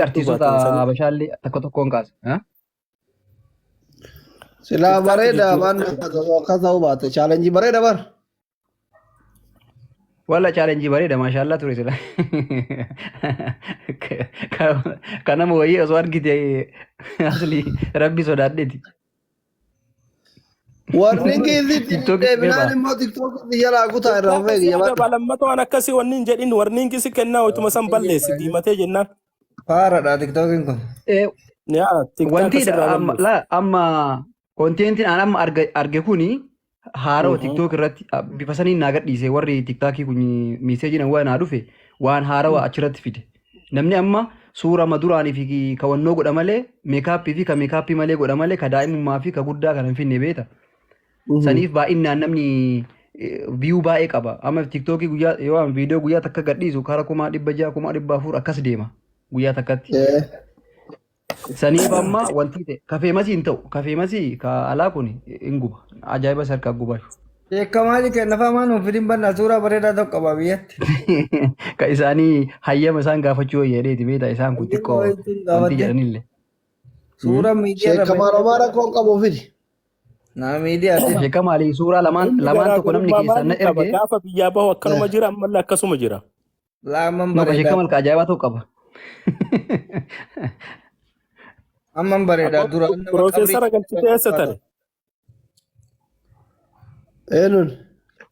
artistoota Habashaallee tokko tokkoon kaasa. Silaa bareeda waan akkas ta'uu baate chaalenjii bareeda bar. Walla chaalenjii bareeda maashaallah ture sila. Kanama wayii osoo argite asli rabbi sodaadheeti. Warreen keessatti deebinaan immoo tiktookii jalaa kutaa irraa feegi jabaa. Balammatoo waan akkasii wanni jedhin warreen kisi kennaa utuma san balleessi diimatee jennaan. Faaradha tiktookiin kun. Wanti amma konteentiin aan amma arge kuni haarawa tiktook irratti bifa saniin naa gadhiise warri tiktookii kun miiseejiin waan naa dhufe waan haarawa achirratti fide. Namni amma suura maduraanii fi kawannoo godha malee meekaappii fi ka meekaappii malee godha malee ka daa'imummaa fi ka guddaa kan hin finne beeta. Saniif baay'inaan namni viyuu baay'ee qaba. Amma tiktookii guyyaa yoo viidiyoo guyyaa takka gadhiisu karaa 600 6,400 akkas deema guyyaa takkatti. Saniif amma wanti ta'e kafee masii hin ta'u kafee masii ka alaa kun hin guba ajaa'iba sarkaa gubaa. Eekamaali kennafamaa nuuf fidin banna suuraa bareedaa tokko qaba biyyatti. Ka isaanii hayyama isaan gaafachuu wayyaadheeti beeta isaan kun xiqqoo wanti jedhanillee. Suuraa miidiyaa Sheekamaa Romaa rakkoon qabu fidi. Naa miidiyaa. Sheekamaali suuraa lamaan tokko namni keessan na erge. Gaafa biyyaa bahu akkanuma jira ammallee akkasuma jira. Laaman bareedaa. Sheekamal ka ajaa'ibaa ta'u qaba. Amman bareedaa dura. Profeesara galchitee eessa tare? Eenyuun?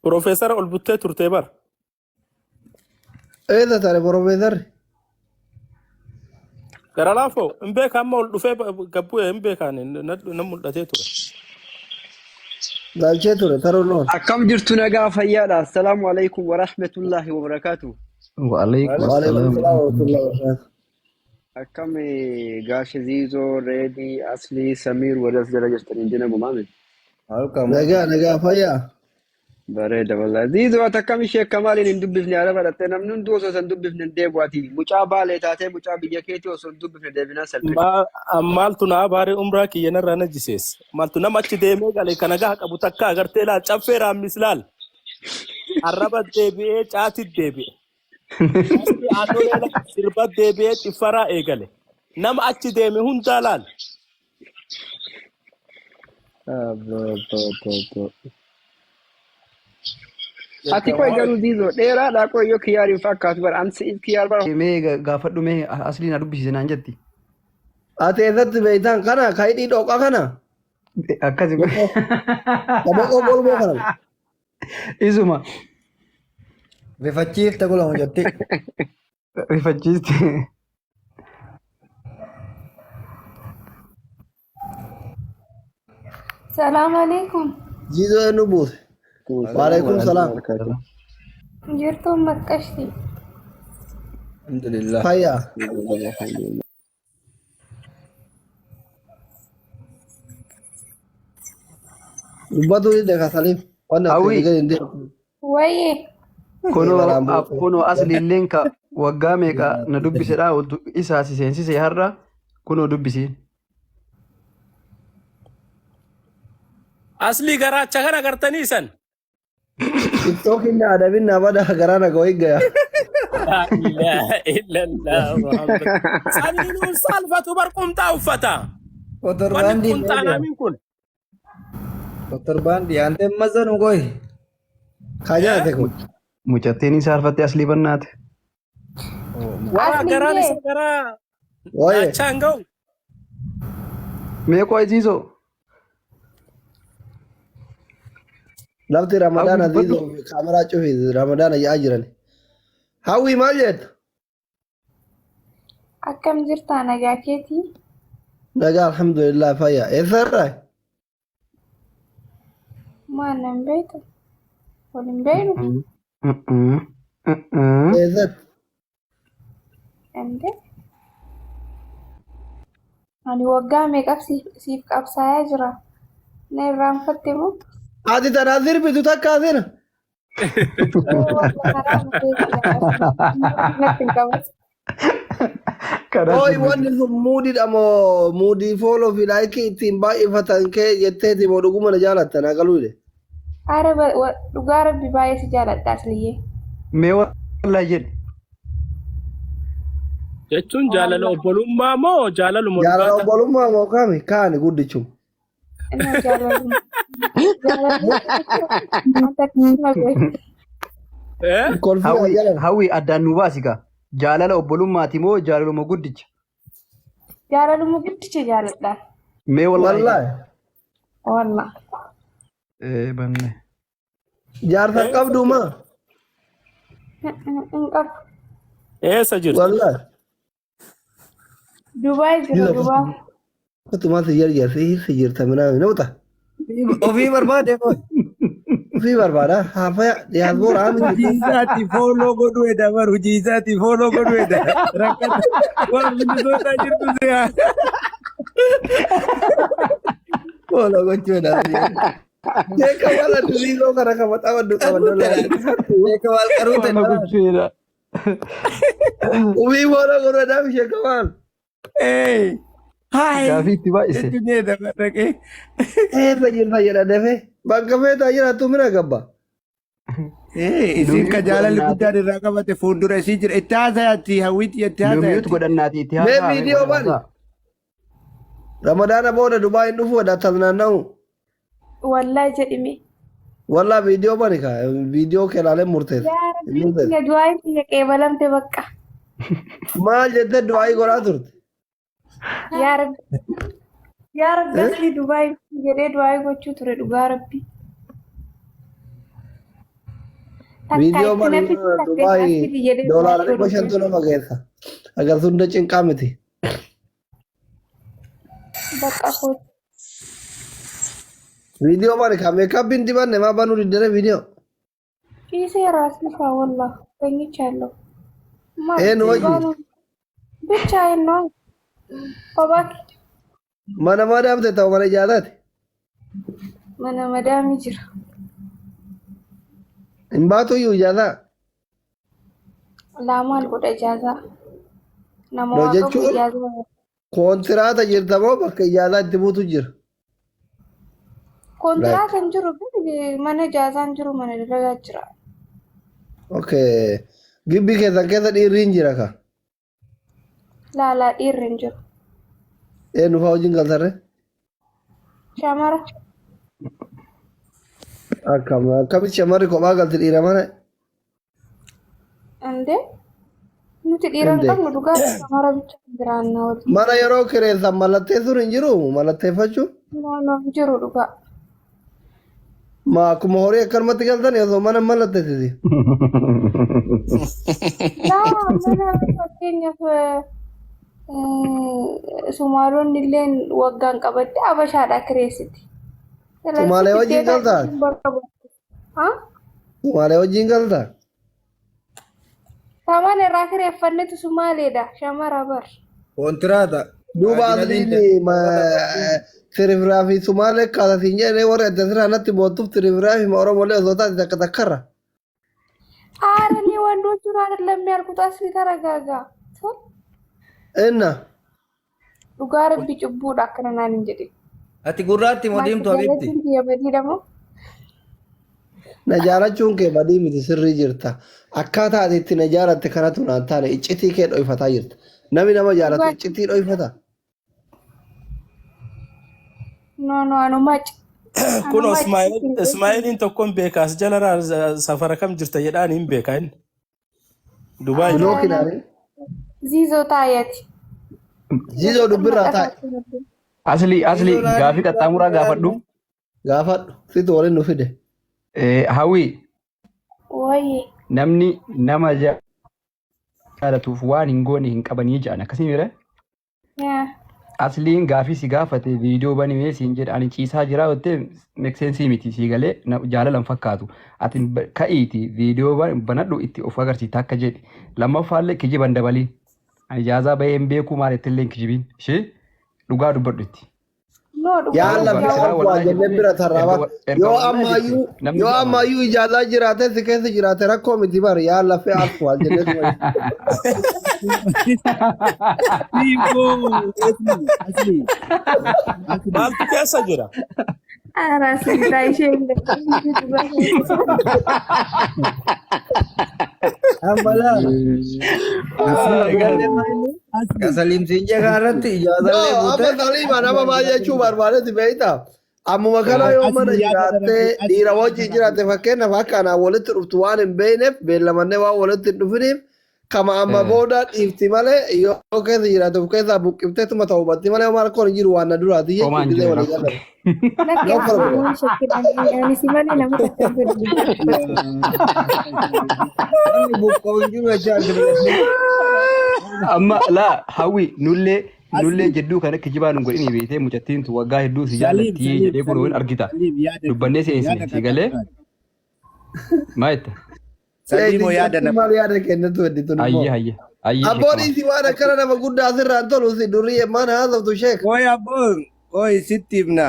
Profeesara ol buttee turtee bar. Eessa tare profeesarri? Gara laafoo hin beekaa amma ol dhufee gabbu'ee hin beekaan na mul'atee ture. Galchee ture taroon ool. Akkam jirtu nagaa fayyaadha. Assalaamu alaikum wa rahmatullahi wa barakaatu. Wa alaikum salaam. Akkam gaashe Ziizoo, Reedii, Aslii, Samiir wadas jala jirtanii dina gumaame. Nagaa fayyaa. Bareeda wallahi. Ziizoo ati akkam ishee Kamaaliin hin dubbifne araba dhattee namni hundi osoo hin dubbifne deebi'aati. Mucaa baalee taatee mucaa biyya keetii osoo hin dubbifne deebinaa salphate. Maaltu na abaaree umraa kiyyanarraa na jisees. Maaltu nama achi deemee galee kan nagaa qabu takka agartee laal caffee raammis laal. Arraba deebi'ee caatiit deebi'e. Sirba deebi'ee xiffaraa eegale. Nama achi deeme hundaa laal. Ati koo garuu Ziizoo dheeraadhaa koo yoo kiyyaariin fakkaatu bara ansi kiyyaar bara. Mee gaafadhu mee asliin na dubbisiise naan jetti. Ati eessatti beektan kana kayidii dhooqa kana? Akkasi. Taphaqoo golboo kana? Isuma. Rifachiifte gulamu jettee. Rifachiifte. Salaamu alaikum. Ziizoo eenyu buuse? Waalaikum salaam. Jirtuun maqqashti. Alhamdulillah. Fayyaa. Dubbatu hidde kasaliif. Wayyee. Kunoo asliilleen ka waggaa meeqa na dubbisedha isaa si seensise har'a kunoo dubbisiin. Aslii garaacha kana agartanii san. TikTokin na adabin na bada gara na gawai gaya. La ilaha illallah Muhammad. Saniinuu salphatu barqumtaa uffata. Kotorbandi. Wanni kun taanaamin kun. Kotorbandi ante mazanu goy. Kajaate kun. Mucattiin salphatte aslii bannaate. Waa garaan isa garaa. Achaan ga'u. Mee koo Ziizoo. Lafti Ramadaan Ziizoo kaameraa cufi Ramadaan yaa jiran. Hawwi maal jettu? Akkam jirtaa nagaa keetii? Nagaa alhamdulillah fayyaa. Eessarraa? Maan nan beeku. Waliin beeknu. Eessatti? Ende? Ani waggaa meeqaf siif qabsaayaa jira. Na irraanfatte moo? Ati tanaa sirbitu takka asina. Oi wanni sun muudidha moo muudii fooloo fi laayikii ittiin baay'ifatan kee jetteeti moo dhuguma na jaalatta naa galuudhe. Aare dhugaa rabbi baay'ee si jaaladha asliyyee. Mee wallaahi jedhe. jechuun jaalala obbolummaa moo jaalaluma Jaalala dhugaadha? obbolummaa moo kami kaani guddichum. Inni jaalaluma. Jaalaluma. Kolfii jaalala. Hawwi addaan nu baasika. Jaalala obbolummaati moo jaalaluma guddicha? Jaalaluma guddicha jaaladhaan. Mee wallahi. Wallahi. Wallah. Banne. Jaarsa qabdu ma. Hin qabu. Eessa jirtu? Wallahi. Dubaay jira Dubaay. Kutuma si jirta minaa minuuta. Ofii barbaade ko. Ofii barbaada haafaya diyaasboora haami. Hujiisaati fooloo godhu edha bar hujiisaati fooloo godhu edha rakkata waan bineensota jirtu siyaa. Fooloo gochuu edha. Jeeka wala diliisoo kana kama waddu qabaddola. Beeka wal qaruute Nama guchuudha. Ofii fooloo godhu edha bisheeka waan. Hai Gaafii itti baay'ise. jechuun edha dhaqee. Eessa jirta jedha defe. Bakka feetaa jiraattu mina gabba. Isin ka jaalalli guddaan irraa qabate fuuldura isii jira itti haasayaatti hawwiitti itti Lumiyyuutu haasayaatti. godhannaati itti Mee haasa'ame viidiyoo bani. Ramadaana booda Dubaay hin dhufu wadha tasnaanna'u. Wallahi jedhime. Wallaa viidiyoo bani ka viidiyoo kelaaleen murteessa. Yaa Rabbi ya du'aayin tiyya qeebalamte bakka. Maal jettee du'aayii godhaa turte? Yaa Rabbi. Yaa Rabbi asli Dubaay jedhee du'aayi gochuu ture dhugaa Rabbi. Viidiyoo bani Dubaay doolaara 500 nama geessa. Agar hunda cinqaa miti. Bakka kooti. Viidiyoo bani ka meekappiin dibanne maa banuu diddere viidiyoo. Kiisee raasni faa wallah ተኝቻለሁ። Eenyu wajjin? ብቻዬን ነው። እባክህ Mana madaamte ta'u mana ijaarraati. mana madaami jira. Hin baatu iyyuu ijaarraa. Laamaan godha ijaazaa. Nama No waa qabu jechuun ijaazaa. kontiraata jirta moo bakka ijaarraa itti buutu jira? Kontiraata hin jiru mana ijaazaa hin jiru mana dalagaa jira. Okay. Gibbii keessan keessa dhiirri hin jira ka. Laalaa dhiirri hin jiru. Eenyu fa'aa wajjin galtarre? Shamara Akkamitti shamarri kophaa galti dhiira mana? indee nuti dhiira hin qabnu dhugaa shamara bicha jiraanna waliin. Mana yeroo kireessan mallatteessuun hin jiru mallatteeffachuun? Naannoo hin jiru dhugaa. Ma akkuma horii akkanumatti galtan osoo mana mallatteessiti. Mana fakkeenyaaf Sumaalonni illee waggaan qabatte Habashaadhaa kireessiti. Sumaalee wajjin galtaa? Sumaalee wajjin galtaa? Samaan irraa kireeffannetu Sumaaleedha shamara bar. Kontiraata. Duuba asliin Tirifiraa fi Sumaalee kaasasiin jedhee warri adda siraa natti boottuuf Tirifiraa fi Oromoolee osoo taate takka takkarra. Aarani wandoቹን አይደለም ያልኩት አስሊ ተረጋጋ። Enna. Dhugaa rabbi cubbuudha akkana naan hin jedhin. Ati gurraatti moo diimtuu habiibti? Badii damo. Na jaalachuun kee badii miti sirrii jirta. Akkaataa ati itti na jaalatte kanatu naan taane iccitii kee dho'ifataa jirta. Namni nama jaalatu iccitii dho'ifata. No anumaa Kun Ismaa'eeliin tokkoon beekaas jala safara kam jirta jedhaan hin beeka inni. Dubaay. Biloo kinaare. ziizoo taayati. Ziizoo dubbirraa taa'e. Asli gaafii qaxxaamuraa gaafadhu. Gaafadhu. Situ waliin nu fide. Hawwi Wayii. namni nama jaalatuuf waan hin goone hin qabanii jedhan akkasii mire. Asliin gaafii si gaafate viidiyoo banimee siin jedha ani ciisaa jira jettee meeksensii miti sii galee jaalalan fakkaatu. Ati ka'iiti viidiyoo banadhu itti of agarsiisa akka jedhe. Lammaffaallee kijiban dabaliin. Ani ijaazaa bahee hin beeku maalitti illee kijibiin ishee dhugaa dubbadhu itti. Yaala waa jennee bira tarraaba. Yoo ammayyuu ijaazaa jiraate si keessa jiraate rakkoo miti bar yaala fee alfu waa jennee Maaltu keessa jira? Araasin ishee hin Ambala. Kasalim sinja karatti ijazah No, le amma buta. Salima nama baay'ee jechuu barbaadetti beektaa? Ammuma kana yoo mana jiraattee dhiira wajjin jiraatte fakkeenyaaf akka anaa walitti dhuftu waan hin beekneef beellamannee waan walitti hin dhufiniif kama amma booda dhiifti malee yoo keessa jiraate of keessaa buqqifteetuma ta'uu batti malee waan akka hin jiru waan na duraati Homaan jechuudha jiru walii rakkoon. galan. Lakki No problem. afamuun shakkii si malee nama takka godhu. Ani buqqoo jiru acha Amma laa hawwi nullee jedduu kan akka jibaan hin godhini beektee mucattiin tu waggaa hedduu si jaallatti jedhee kun hin argita. Dubbannee seensine si galee maa jetta? Salimo yaada nama. Maal yaada kennatu hedditu Ayye ayye ayye. Abboon isi waan akkana nama guddaa asirraan tolu si durii maan haasoftu sheek. Oi abon. Oi sittimna.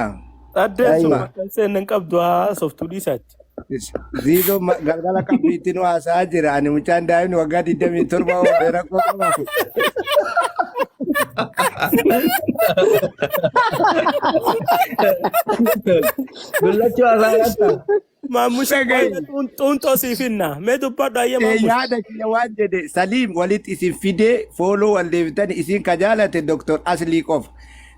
Addeessu bakka seenan qabdu haasoftuu dhiisaatti. Zido galgala kabiitti nu haasaa jira. Ani mucaan daa'imni waggaa 27 oo rakkoo qabaatu. Dullachuu haasaa yatta. Maamusha xuunxoo siif hinna. Mee dubbadhu ayya maamusha. Yaada kiyya waan jedhe Saliim walitti isin fidee fooloo wal deebitani isin ka jaalate Dr. Aslii qofa.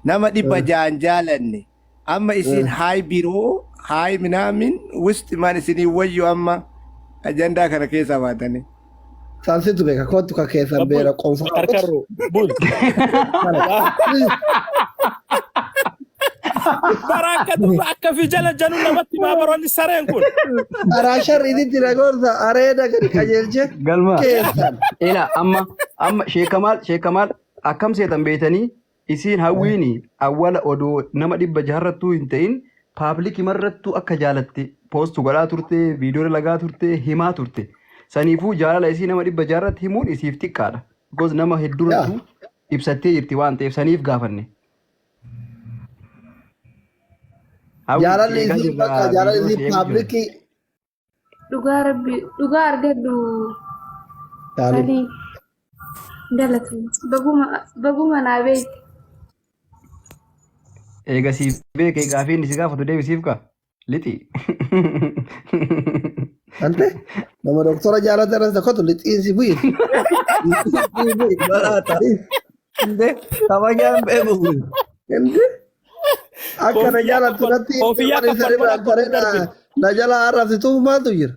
Nama 600 jaalanne. Amma isin haay biroo haay minaamin wusti maan isinii wayyu amma ajandaa kana keessa baatanii. Saansitu beeka kootu ka keessa beera qonfa. Karkarru bul. Baraakatu akka fi jala janu namatti maabaroonni sareen kun. Karaa sharriitti nagoorsa areeda gadi qajeelche Galma. keessan. Ila amma sheekamaal akkam seetan beetanii isiin hawwiini awwala odoo nama 600 hin ta'in paablikii marrattuu akka jaalatte poostu godhaa turte viidiyoo lagaa turte himaa turte. Saniifuu jaalala isii nama 600 himuun isiif xiqqaadha. Goos nama hedduurrattuu ibsattee jirti waan ta'eef saniif gaafanne. Jaalalli isii bakka jaalalli isii paablikii. Dhugaa rabbi dhugaa argadhu salii galatu baguma naa beekti. Eega siif beekee gaafiin si gaafatu deebisiif ka lixi. Ante nama doktora jaalata irratti tokkotu lixiin si bu'in. Inde kabajaan beeku. Ente akka na jaalatu natti na jala arrabsitu maaltu jira.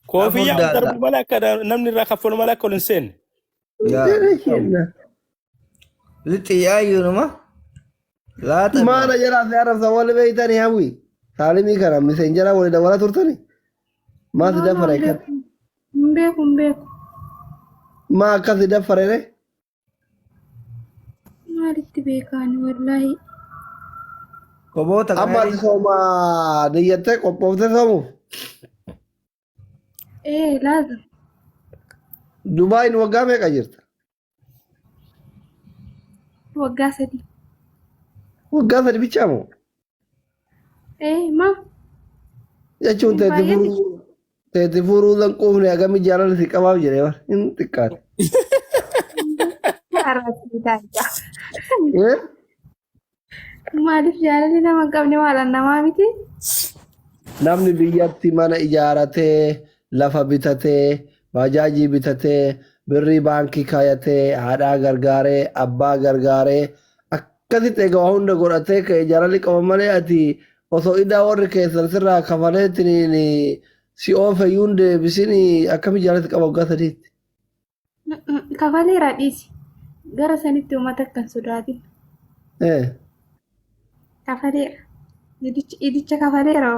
Koofiyyaa darbu malee akka namni irraa kaffalu malee akka ol hin seenne. Lixi yaayyuu nama. Laata. Maana jala fi arrabsa wal beeytanii hawwi. Saalimii kana miseenjara wali dabala turtani. Maati dafare kan. Hin beeku. Maa akkasi dafarere. Maalitti beekaani wallaahi. Koboota Amma ati sooma diyyattee qophoofte soomuuf. Laata. Dubaayin waggaa meeqa jirta? Waggaa 3. Waggaa 3 bichaa moo? Ma. Jechuun teetti furuu zan quufne hagamii jaalala si qabaaf jedhee bara hin xiqqaate. Arrabsi taa'idha. Maaliif jaalalli nama hin qabne waalan namaa miti? Namni biyyatti mana ijaaratee, lafa bitatee, baajaajii bitatee, birrii baankii kaayatee, haadhaa gargaaree, abbaa gargaaree akkasitti egaa hunda godhatee ka'e jaalalli qaba malee ati osoo idaa warri keessan sirraa kafaleetiin si oofeyyuun deebisin akkamii jaalatti qaba waggaa 3tti. Kafaleera dhiisi. Gara sanitti uummata akkan sodaatin. Kafaleera. Idicha kafaleera.